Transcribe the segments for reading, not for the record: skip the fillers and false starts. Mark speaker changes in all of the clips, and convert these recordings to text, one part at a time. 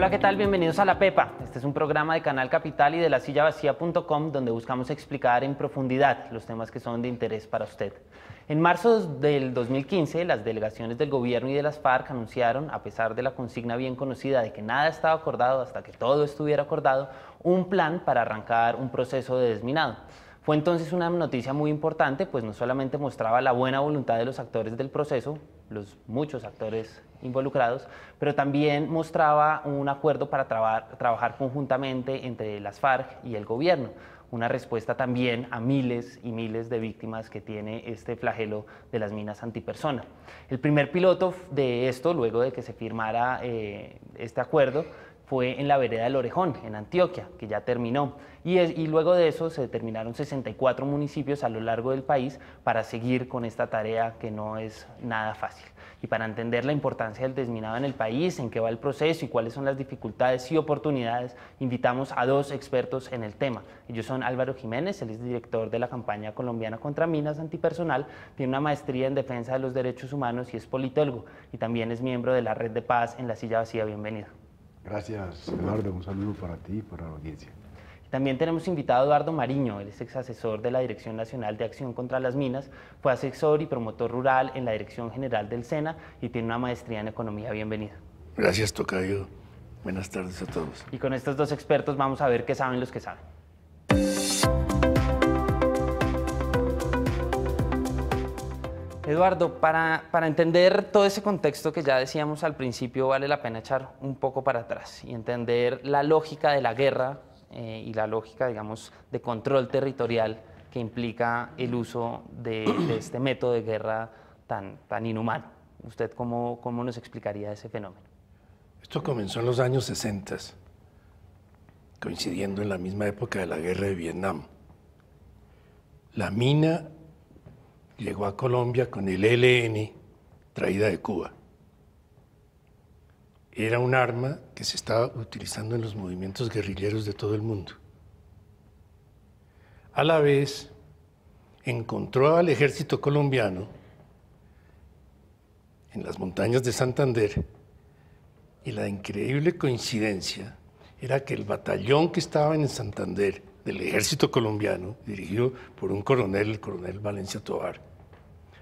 Speaker 1: Hola, ¿qué tal? Bienvenidos a La Pepa. Este es un programa de Canal Capital y de lasillavacía.com donde buscamos explicar en profundidad los temas que son de interés para usted. En marzo del 2015, las delegaciones del gobierno y de las FARC anunciaron, a pesar de la consigna bien conocida de que nada estaba acordado hasta que todo estuviera acordado, un plan para arrancar un proceso de desminado. Fue entonces una noticia muy importante, pues no solamente mostraba la buena voluntad de los actores del proceso, los muchos actores involucrados, pero también mostraba un acuerdo para trabajar conjuntamente entre las FARC y el gobierno, una respuesta también a miles y miles de víctimas que tiene este flagelo de las minas antipersona. El primer piloto de esto, luego de que se firmara este acuerdo, fue en la vereda del Orejón, en Antioquia, que ya terminó. Y luego de eso se determinaron 64 municipios a lo largo del país para seguir con esta tarea que no es nada fácil. Y para entender la importancia del desminado en el país, en qué va el proceso y cuáles son las dificultades y oportunidades, invitamos a dos expertos en el tema. Ellos son Álvaro Jiménez, él es director de la campaña colombiana contra minas antipersonal, tiene una maestría en defensa de los derechos humanos y es politólogo, y también es miembro de la Red de Paz en La Silla Vacía. Bienvenido.
Speaker 2: Gracias, Eduardo. Un saludo para ti y para la audiencia.
Speaker 1: También tenemos invitado a Eduardo Mariño, él es ex asesor de la Dirección Nacional de Acción contra las Minas, fue asesor y promotor rural en la Dirección General del SENA y tiene una maestría en Economía. Bienvenido.
Speaker 3: Gracias, tocayo. Buenas tardes a todos.
Speaker 1: Y con estos dos expertos vamos a ver qué saben los que saben. Eduardo, para entender todo ese contexto que ya decíamos al principio, vale la pena echar un poco para atrás y entender la lógica de la guerra y la lógica, digamos, de control territorial que implica el uso de este método de guerra tan inhumano. ¿Usted cómo nos explicaría ese fenómeno?
Speaker 3: Esto comenzó en los años 60, coincidiendo en la misma época de la guerra de Vietnam. La mina llegó a Colombia con el ELN traída de Cuba. Era un arma que se estaba utilizando en los movimientos guerrilleros de todo el mundo. A la vez, encontró al ejército colombiano en las montañas de Santander y la increíble coincidencia era que el batallón que estaba en Santander del ejército colombiano, dirigido por un coronel, el coronel Valencia Tovar,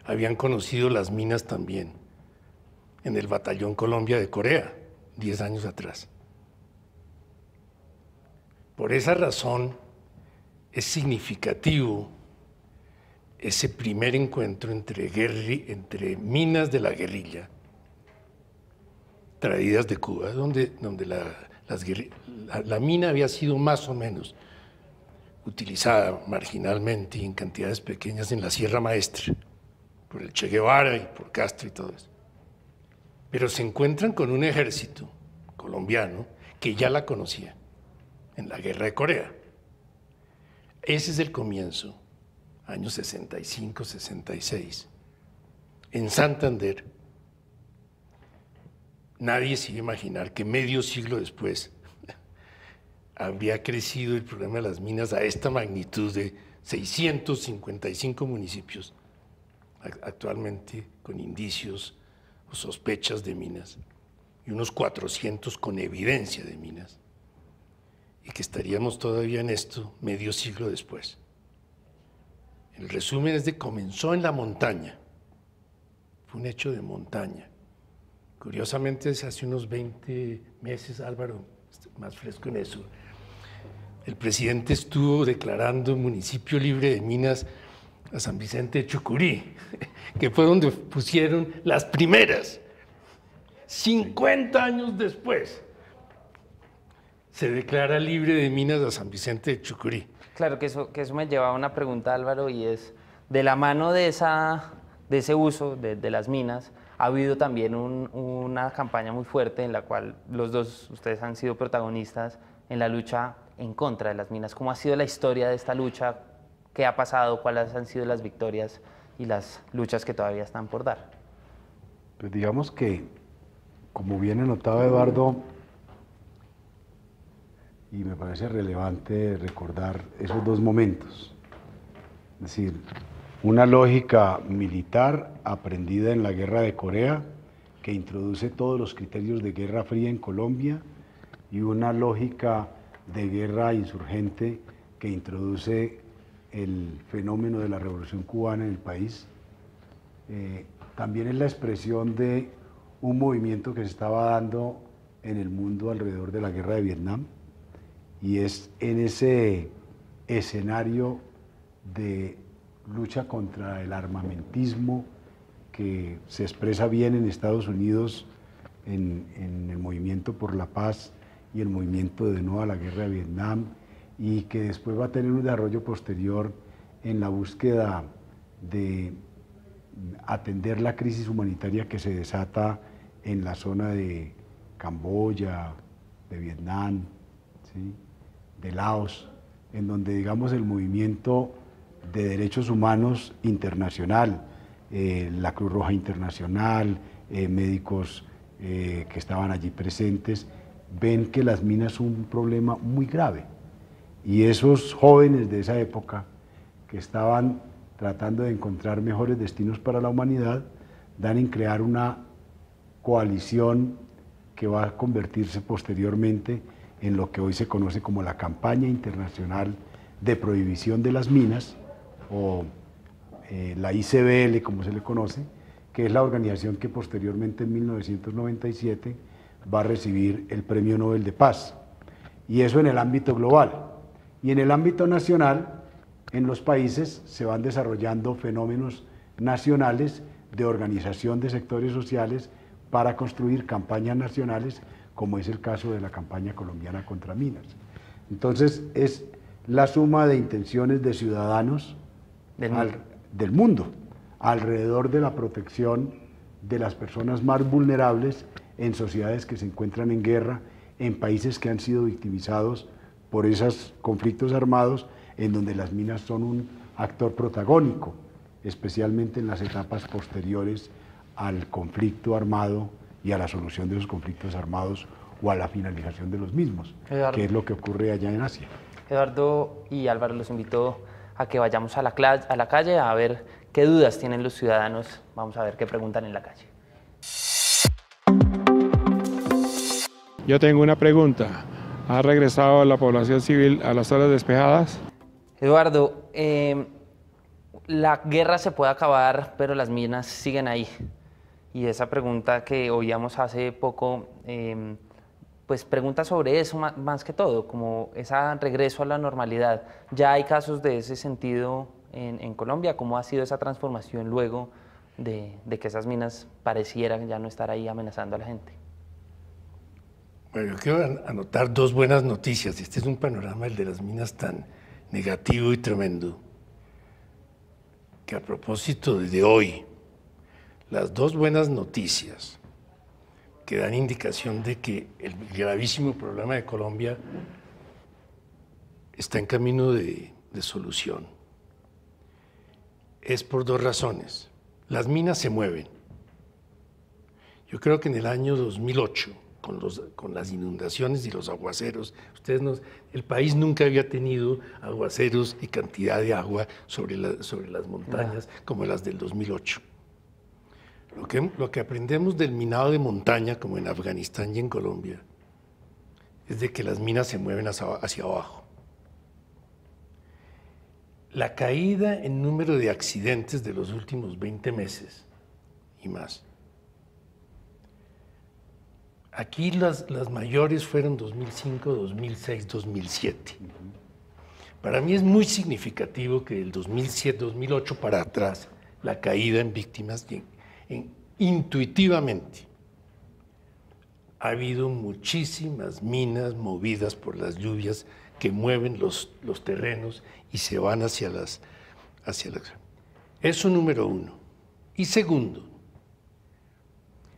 Speaker 3: habían conocido las minas también en el batallón Colombia de Corea, 10 años atrás. Por esa razón es significativo ese primer encuentro entre minas de la guerrilla traídas de Cuba, donde la mina había sido más o menos utilizada marginalmente y en cantidades pequeñas en la Sierra Maestra, por el Che Guevara y por Castro y todo eso. Pero se encuentran con un ejército colombiano que ya la conocía en la guerra de Corea. Ese es el comienzo, años 65, 66. En Santander, nadie se iba a imaginar que medio siglo después habría crecido el problema de las minas a esta magnitud de 655 municipios, actualmente con indicios o sospechas de minas, y unos 400 con evidencia de minas, y que estaríamos todavía en esto medio siglo después. El resumen es de comenzó en la montaña, fue un hecho de montaña. Curiosamente, hace unos 20 meses, Álvaro, más fresco en eso, el presidente estuvo declarando municipio libre de minas a San Vicente de Chucurí, que fue donde pusieron las primeras. 50 años después se declara libre de minas a San Vicente de Chucurí.
Speaker 1: Claro, que eso me lleva a una pregunta, Álvaro, y es, de la mano de ese uso de las minas, ha habido también una campaña muy fuerte en la cual ustedes han sido protagonistas en la lucha en contra de las minas. ¿Cómo ha sido la historia de esta lucha? ¿Qué ha pasado? ¿Cuáles han sido las victorias y las luchas que todavía están por dar?
Speaker 2: Pues digamos que, como bien anotaba Eduardo, y me parece relevante recordar esos dos momentos, es decir, una lógica militar aprendida en la guerra de Corea, que introduce todos los criterios de Guerra Fría en Colombia, y una lógica de guerra insurgente que introduce el fenómeno de la Revolución Cubana en el país. También es la expresión de un movimiento que se estaba dando en el mundo alrededor de la guerra de Vietnam, y es en ese escenario de lucha contra el armamentismo que se expresa bien en Estados Unidos en el movimiento por la paz y el movimiento de no a la guerra de Vietnam, y que después va a tener un desarrollo posterior en la búsqueda de atender la crisis humanitaria que se desata en la zona de Camboya, de Vietnam, ¿sí?, de Laos, en donde, digamos, el movimiento de derechos humanos internacional, la Cruz Roja Internacional, médicos que estaban allí presentes, ven que las minas son un problema muy grave. Y esos jóvenes de esa época, que estaban tratando de encontrar mejores destinos para la humanidad, dan en crear una coalición que va a convertirse posteriormente en lo que hoy se conoce como la Campaña Internacional de Prohibición de las Minas, o la ICBL, como se le conoce, que es la organización que posteriormente en 1997 va a recibir el Premio Nobel de Paz. Y eso en el ámbito global. Y en el ámbito nacional, en los países se van desarrollando fenómenos nacionales de organización de sectores sociales para construir campañas nacionales, como es el caso de la campaña colombiana contra minas. Entonces, es la suma de intenciones de ciudadanos del mundo alrededor de la protección de las personas más vulnerables en sociedades que se encuentran en guerra, en países que han sido victimizados por esos conflictos armados, en donde las minas son un actor protagónico, especialmente en las etapas posteriores al conflicto armado y a la solución de los conflictos armados o a la finalización de los mismos,
Speaker 1: Eduardo,
Speaker 2: que es lo que ocurre allá en Asia.
Speaker 1: Eduardo y Álvaro, los invito a que vayamos a la calle a ver qué dudas tienen los ciudadanos. Vamos a ver qué preguntan en la calle.
Speaker 4: Yo tengo una pregunta. ¿Ha regresado la población civil a las zonas despejadas?
Speaker 1: Eduardo, la guerra se puede acabar, pero las minas siguen ahí. Y esa pregunta que oíamos hace poco, pues pregunta sobre eso más que todo, como ese regreso a la normalidad. ¿Ya hay casos de ese sentido en Colombia? ¿Cómo ha sido esa transformación luego de que esas minas parecieran ya no estar ahí amenazando a la gente?
Speaker 3: Bueno, yo quiero anotar dos buenas noticias. Este es un panorama, el de las minas, tan negativo y tremendo, que a propósito de hoy, las dos buenas noticias que dan indicación de que el gravísimo problema de Colombia está en camino de solución, es por dos razones. Las minas se mueven. Yo creo que en el año 2008, con las inundaciones y los aguaceros, el país nunca había tenido aguaceros y cantidad de agua sobre las montañas como las del 2008. Lo que aprendemos del minado de montaña, como en Afganistán y en Colombia, es de que las minas se mueven hacia abajo. La caída en número de accidentes de los últimos 20 meses y más. Aquí las mayores fueron 2005, 2006, 2007. Para mí es muy significativo que del 2007, 2008 para atrás, la caída en víctimas, intuitivamente, ha habido muchísimas minas movidas por las lluvias que mueven los terrenos y se van hacia las... Eso número uno. Y segundo,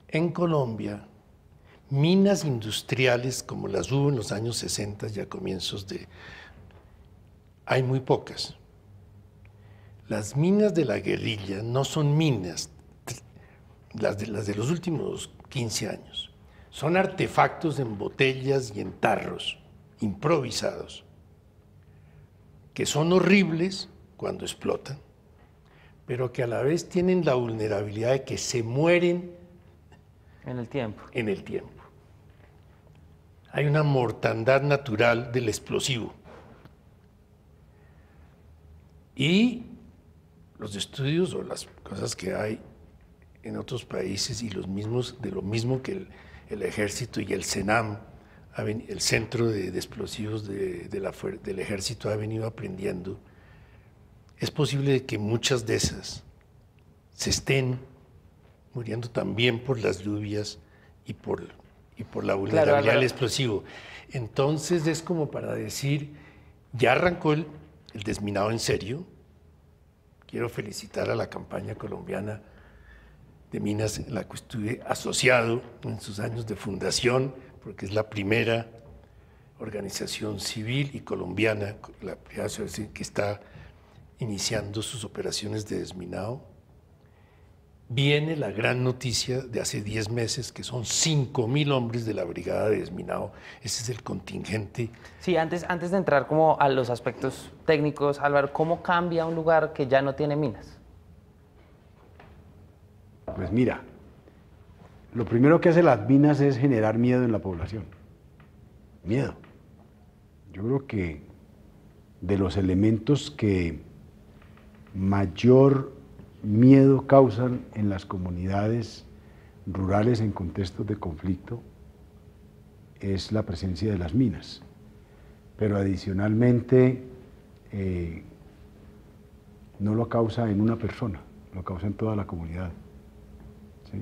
Speaker 3: en Colombia, minas industriales como las hubo en los años 60 y a comienzos hay muy pocas. Las minas de la guerrilla no son minas, las de los últimos 15 años. Son artefactos en botellas y en tarros, improvisados, que son horribles cuando explotan, pero que a la vez tienen la vulnerabilidad de que se mueren
Speaker 1: en el tiempo.
Speaker 3: hay una mortandad natural del explosivo. Y los estudios o las cosas que hay en otros países y los mismos, de lo mismo que el ejército y el CENAM, el Centro de Explosivos del Ejército, ha venido aprendiendo, es posible que muchas de esas se estén muriendo también por las lluvias y por la vulnerabilidad del explosivo. Entonces es como para decir, ya arrancó el desminado en serio. Quiero felicitar a la campaña colombiana de minas en la que estuve asociado en sus años de fundación, porque es la primera organización civil y colombiana, la primera asociación que está iniciando sus operaciones de desminado. Viene la gran noticia de hace 10 meses, que son 5.000 hombres de la brigada de desminado. Ese es el contingente.
Speaker 1: Sí, antes de entrar como a los aspectos técnicos, Álvaro, ¿cómo cambia un lugar que ya no tiene minas?
Speaker 2: Pues mira, lo primero que hace las minas es generar miedo en la población. Miedo. Yo creo que de los elementos que mayor miedo causan en las comunidades rurales en contextos de conflicto es la presencia de las minas. Pero adicionalmente no lo causa en una persona, lo causa en toda la comunidad. ¿Sí?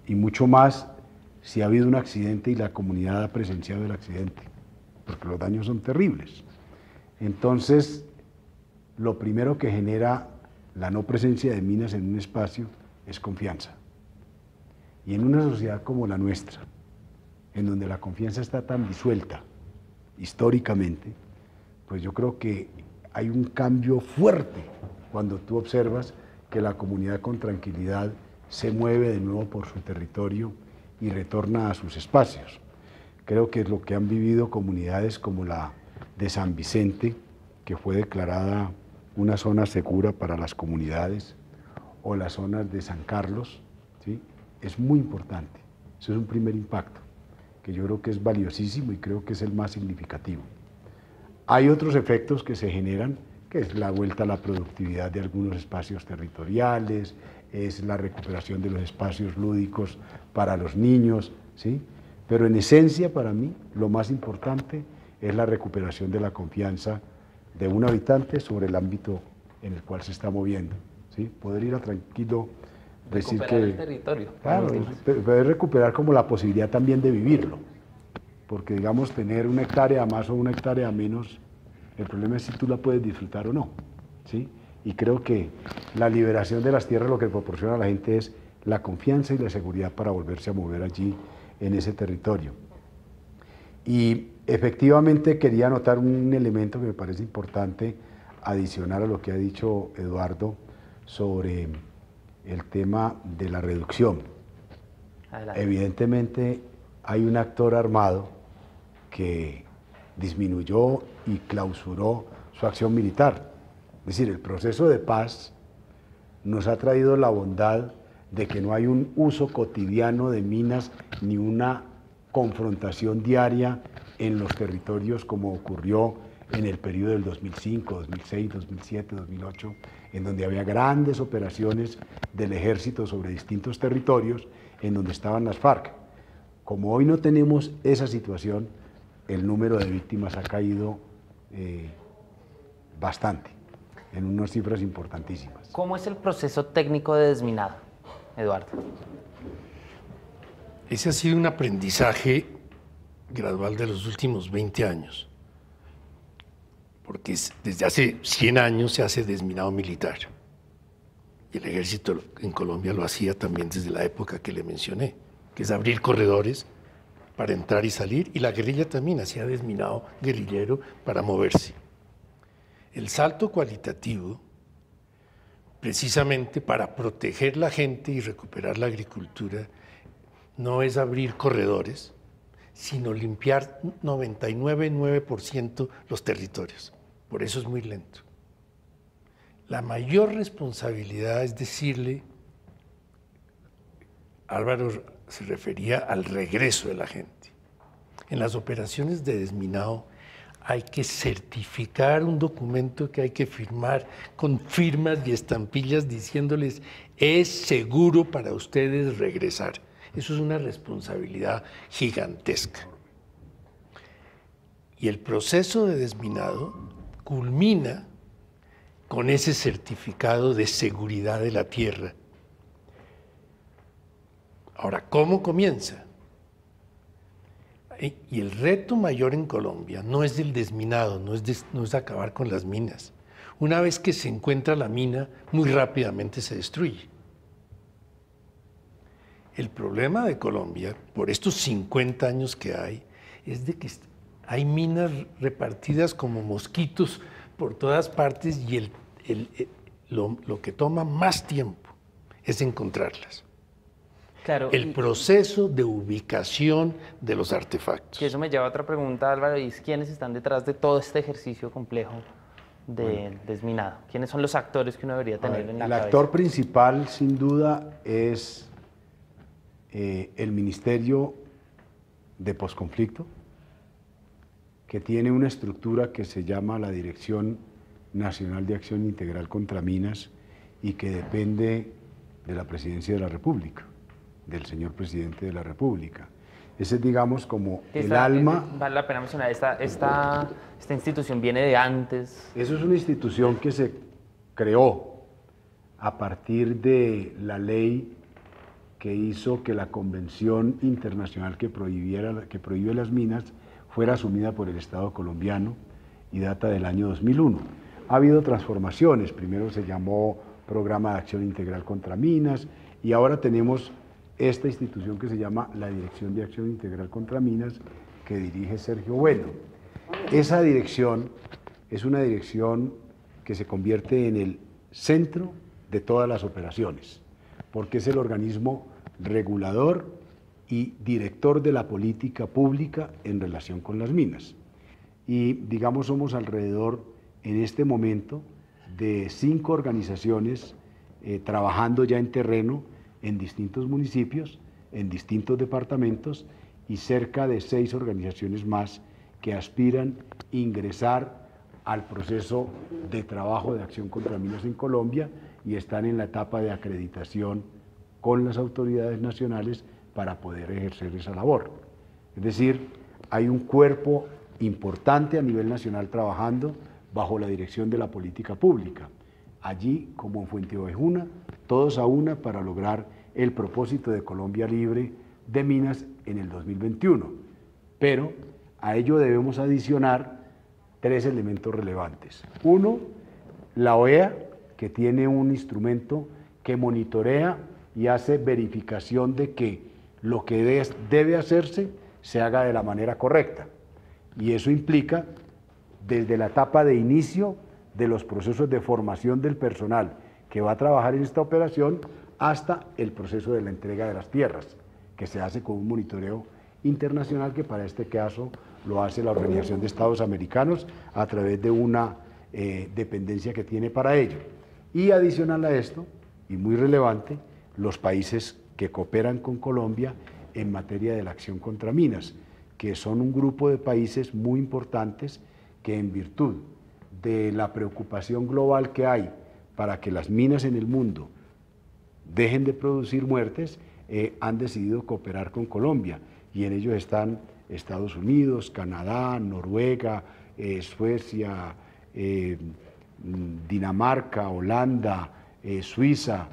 Speaker 2: Y mucho más si ha habido un accidente y la comunidad ha presenciado el accidente, porque los daños son terribles. Entonces, lo primero que genera la no presencia de minas en un espacio es confianza. Y en una sociedad como la nuestra, en donde la confianza está tan disuelta históricamente, pues yo creo que hay un cambio fuerte cuando tú observas que la comunidad con tranquilidad se mueve de nuevo por su territorio y retorna a sus espacios. Creo que es lo que han vivido comunidades como la de San Vicente, que fue declarada una zona segura para las comunidades, o las zonas de San Carlos, ¿sí? Es muy importante. Eso es un primer impacto, que yo creo que es valiosísimo y creo que es el más significativo. Hay otros efectos que se generan, que es la vuelta a la productividad de algunos espacios territoriales, es la recuperación de los espacios lúdicos para los niños, ¿sí? Pero en esencia, para mí, lo más importante es la recuperación de la confianza de un habitante sobre el ámbito en el cual se está moviendo, ¿sí? Poder ir a tranquilo, decir que...
Speaker 1: el territorio.
Speaker 2: Claro, poder recuperar como la posibilidad también de vivirlo, porque digamos tener 1 hectárea más o 1 hectárea menos, el problema es si tú la puedes disfrutar o no, ¿sí? Y creo que la liberación de las tierras lo que proporciona a la gente es la confianza y la seguridad para volverse a mover allí en ese territorio. Y efectivamente quería anotar un elemento que me parece importante adicionar a lo que ha dicho Eduardo sobre el tema de la reducción. Adelante. Evidentemente hay un actor armado que disminuyó y clausuró su acción militar. Es decir, el proceso de paz nos ha traído la bondad de que no hay un uso cotidiano de minas ni una confrontación diaria en los territorios como ocurrió en el periodo del 2005, 2006, 2007, 2008, en donde había grandes operaciones del ejército sobre distintos territorios en donde estaban las FARC. Como hoy no tenemos esa situación, el número de víctimas ha caído bastante, en unas cifras importantísimas.
Speaker 1: ¿Cómo es el proceso técnico de desminado, Eduardo?
Speaker 3: Ese ha sido un aprendizaje gradual de los últimos 20 años, porque desde hace 100 años se hace desminado militar, y el ejército en Colombia lo hacía también desde la época que le mencioné, que es abrir corredores para entrar y salir, y la guerrilla también hacía desminado guerrillero para moverse. El salto cualitativo, precisamente para proteger la gente y recuperar la agricultura, no es abrir corredores, sino limpiar 99,9% los territorios. Por eso es muy lento. La mayor responsabilidad es decirle, Álvaro se refería al regreso de la gente. En las operaciones de desminado hay que certificar un documento que hay que firmar con firmas y estampillas diciéndoles es seguro para ustedes regresar. Eso es una responsabilidad gigantesca. Y el proceso de desminado culmina con ese certificado de seguridad de la tierra. Ahora, ¿cómo comienza? Y el reto mayor en Colombia no es del desminado, no es acabar con las minas. Una vez que se encuentra la mina, muy rápidamente se destruye. El problema de Colombia, por estos 50 años que hay, es de que hay minas repartidas como mosquitos por todas partes y lo que toma más tiempo es encontrarlas.
Speaker 1: Claro,
Speaker 3: El proceso de ubicación de los artefactos.
Speaker 1: y eso me lleva a otra pregunta, Álvaro, y es quiénes están detrás de todo este ejercicio complejo de desminado. ¿Quiénes son los actores que uno debería tener en la cabeza?
Speaker 2: El actor principal, sin duda, es el Ministerio de Posconflicto, que tiene una estructura que se llama la Dirección Nacional de Acción Integral contra Minas y que depende de la Presidencia de la República, del señor Presidente de la República. Ese es, digamos, como el alma.
Speaker 1: Vale la pena mencionar, esta institución viene de antes.
Speaker 2: Eso es una institución que se creó a partir de la ley que hizo que la Convención Internacional que prohíbe las minas fuera asumida por el Estado colombiano y data del año 2001. Ha habido transformaciones, primero se llamó Programa de Acción Integral contra Minas y ahora tenemos esta institución que se llama la Dirección de Acción Integral contra Minas, que dirige Sergio Bueno. Esa dirección es una dirección que se convierte en el centro de todas las operaciones, porque es el organismo regulador y director de la política pública en relación con las minas. Y digamos, somos alrededor, en este momento, de 5 organizaciones trabajando ya en terreno en distintos municipios, en distintos departamentos y cerca de 6 organizaciones más que aspiran a ingresar al proceso de trabajo de acción contra minas en Colombia y están en la etapa de acreditación con las autoridades nacionales para poder ejercer esa labor. Es decir, hay un cuerpo importante a nivel nacional trabajando bajo la dirección de la política pública. Allí, como en Fuenteovejuna, todos a una para lograr el propósito de Colombia libre de minas en el 2021. Pero a ello debemos adicionar 3 elementos relevantes. Uno, la OEA, que tiene un instrumento que monitorea y hace verificación de que lo que debe hacerse se haga de la manera correcta. Y eso implica desde la etapa de inicio de los procesos de formación del personal que va a trabajar en esta operación hasta el proceso de la entrega de las tierras, que se hace con un monitoreo internacional que para este caso lo hace la Organización de Estados Americanos a través de una dependencia que tiene para ello. Y adicional a esto, y muy relevante, los países que cooperan con Colombia en materia de la acción contra minas, que son un grupo de países muy importantes que en virtud de la preocupación global que hay para que las minas en el mundo dejen de producir muertes, han decidido cooperar con Colombia y en ellos están Estados Unidos, Canadá, Noruega, Suecia, Dinamarca, Holanda, Suiza,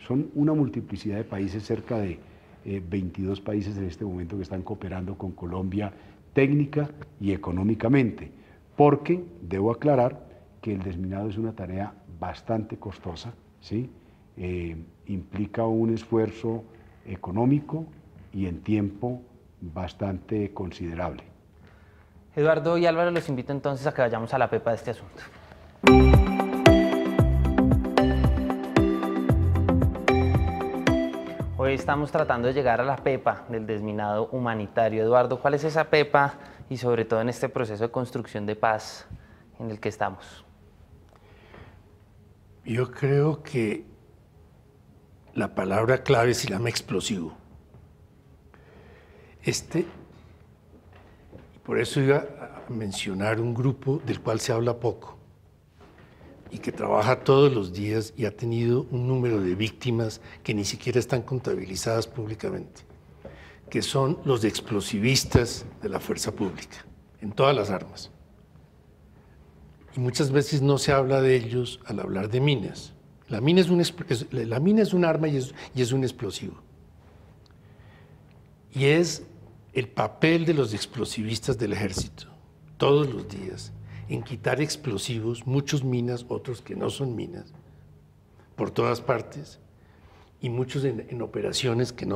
Speaker 2: son una multiplicidad de países, cerca de 22 países en este momento que están cooperando con Colombia técnica y económicamente, porque debo aclarar que el desminado es una tarea bastante costosa, ¿sí? Implica un esfuerzo económico y en tiempo bastante considerable.
Speaker 1: Eduardo y Álvaro, los invito entonces a que vayamos a la pepa de este asunto. Hoy estamos tratando de llegar a la pepa del desminado humanitario. Eduardo, ¿cuál es esa pepa y sobre todo en este proceso de construcción de paz en el que estamos?
Speaker 3: Yo creo que la palabra clave se llama explosivo. Por eso iba a mencionar un grupo del cual se habla poco y que trabaja todos los días y ha tenido un número de víctimas que ni siquiera están contabilizadas públicamente, que son los explosivistas de la fuerza pública, en todas las armas. Y muchas veces no se habla de ellos al hablar de minas. La mina es un arma y es un explosivo. Y es el papel de los explosivistas del ejército, todos los días, en quitar explosivos, muchos minas, otros que no son minas, por todas partes, y muchos en operaciones que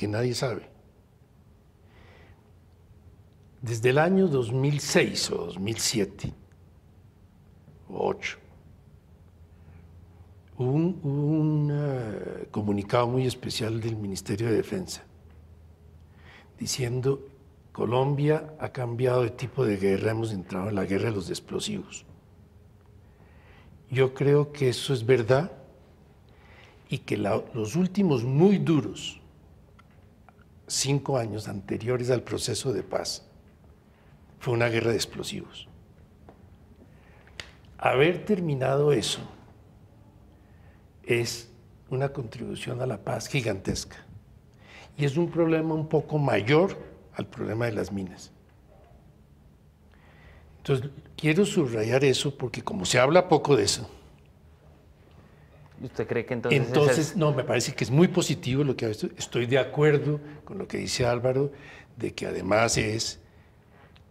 Speaker 3: nadie sabe. Desde el año 2006 o 2007, o 2008, hubo un comunicado muy especial del Ministerio de Defensa, diciendo: Colombia ha cambiado de tipo de guerra, hemos entrado en la guerra de los explosivos. Yo creo que eso es verdad y que los últimos muy duros 5 años anteriores al proceso de paz fue una guerra de explosivos. Haber terminado eso es una contribución a la paz gigantesca y es un problema un poco mayor al problema de las minas. Entonces, quiero subrayar eso porque como se habla poco de eso,
Speaker 1: ¿usted cree que entonces
Speaker 3: no, me parece que es muy positivo lo que estoy de acuerdo con lo que dice Álvaro, de que además es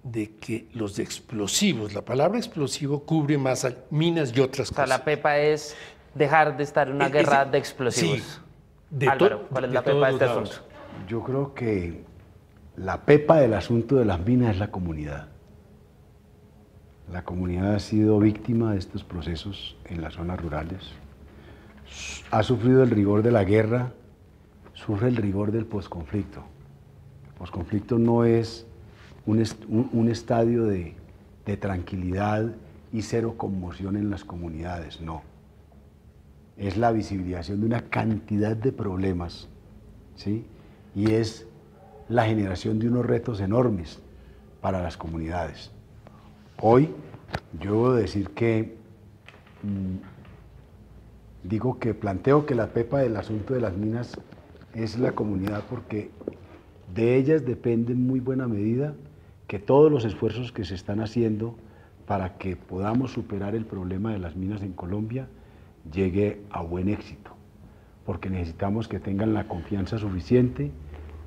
Speaker 3: de que los explosivos, la palabra explosivo cubre más minas y otras cosas.
Speaker 1: O sea, la PEPA es dejar de estar en una guerra de explosivos.
Speaker 3: Sí,
Speaker 1: Álvaro, ¿cuál es la PEPA de este asunto?
Speaker 2: Yo creo que la pepa del asunto de las minas es la comunidad. La comunidad ha sido víctima de estos procesos en las zonas rurales. Ha sufrido el rigor de la guerra, sufre el rigor del posconflicto. El posconflicto no es un estadio de tranquilidad y cero conmoción en las comunidades, no. Es la visibilización de una cantidad de problemas, ¿sí? Y es la generación de unos retos enormes para las comunidades. Hoy yo debo decir que planteo que la pepa del asunto de las minas es la comunidad porque de ellas depende en muy buena medida que todos los esfuerzos que se están haciendo para que podamos superar el problema de las minas en Colombia llegue a buen éxito, porque necesitamos que tengan la confianza suficiente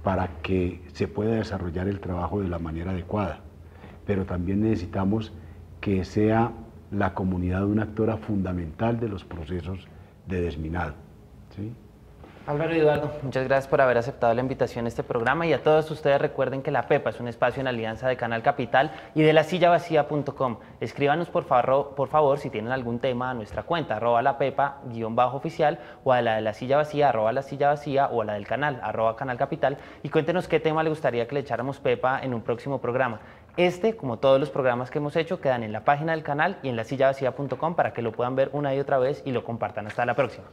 Speaker 2: para que se pueda desarrollar el trabajo de la manera adecuada, pero también necesitamos que sea la comunidad una actora fundamental de los procesos de desminado, ¿sí?
Speaker 1: Álvaro y Eduardo, muchas gracias por haber aceptado la invitación a este programa y a todos ustedes recuerden que La Pepa es un espacio en alianza de Canal Capital y de lasillavacía.com. Escríbanos por favor si tienen algún tema a nuestra cuenta @lapepa_oficial o a la de La Silla Vacía @lasillavacía o a la del canal @canal capital y cuéntenos qué tema le gustaría que le echáramos pepa en un próximo programa. Este, como todos los programas que hemos hecho, quedan en la página del canal y en lasillavacía.com para que lo puedan ver una y otra vez y lo compartan. Hasta la próxima.